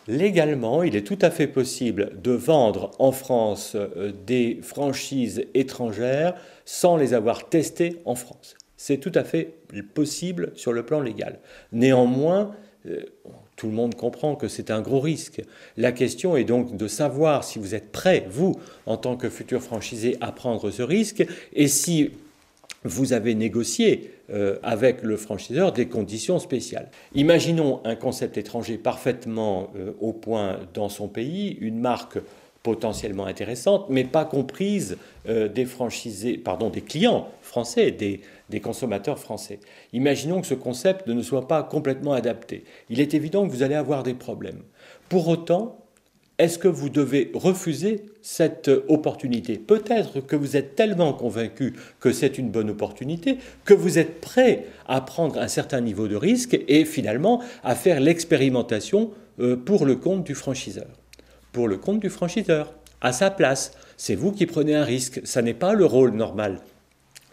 Légalement, il est tout à fait possible de vendre en France des franchises étrangères sans les avoir testées en France. C'est tout à fait possible sur le plan légal. Néanmoins, tout le monde comprend que c'est un gros risque. La question est donc de savoir si vous êtes prêt, vous, en tant que futur franchisé, à prendre ce risque et si vous avez négocié avec le franchiseur des conditions spéciales. Imaginons un concept étranger parfaitement au point dans son pays, une marque potentiellement intéressante, mais pas comprise des franchisés, pardon, des clients français, des consommateurs français. Imaginons que ce concept ne soit pas complètement adapté. Il est évident que vous allez avoir des problèmes. Pour autant, est-ce que vous devez refuser cette opportunité? Peut-être que vous êtes tellement convaincu que c'est une bonne opportunité que vous êtes prêt à prendre un certain niveau de risque et finalement à faire l'expérimentation pour le compte du franchiseur. Pour le compte du franchiseur, à sa place. C'est vous qui prenez un risque. Ça n'est pas le rôle normal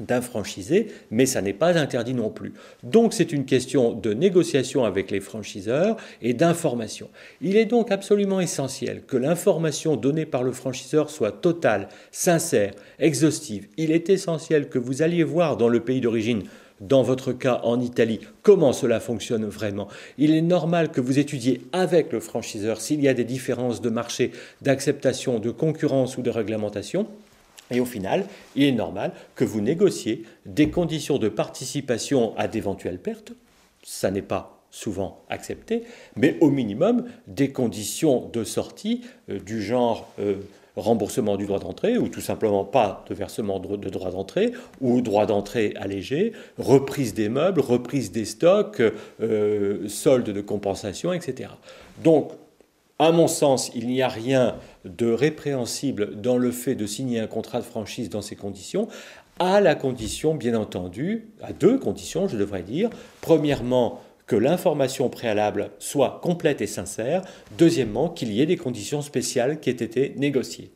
d'un franchisé, mais ça n'est pas interdit non plus. Donc c'est une question de négociation avec les franchiseurs et d'information. Il est donc absolument essentiel que l'information donnée par le franchiseur soit totale, sincère, exhaustive. Il est essentiel que vous alliez voir dans le pays d'origine, dans votre cas en Italie, comment cela fonctionne vraiment. Il est normal que vous étudiez avec le franchiseur s'il y a des différences de marché, d'acceptation, de concurrence ou de réglementation. Et au final, il est normal que vous négociez des conditions de participation à d'éventuelles pertes. Ça n'est pas souvent accepté, mais au minimum des conditions de sortie du genre remboursement du droit d'entrée ou tout simplement pas de versement de droit d'entrée ou droit d'entrée allégé, reprise des meubles, reprise des stocks, solde de compensation, etc. Donc, à mon sens, il n'y a rien de répréhensible dans le fait de signer un contrat de franchise dans ces conditions, à la condition, bien entendu, à deux conditions, je devrais dire. Premièrement, que l'information préalable soit complète et sincère. Deuxièmement, qu'il y ait des conditions spéciales qui aient été négociées.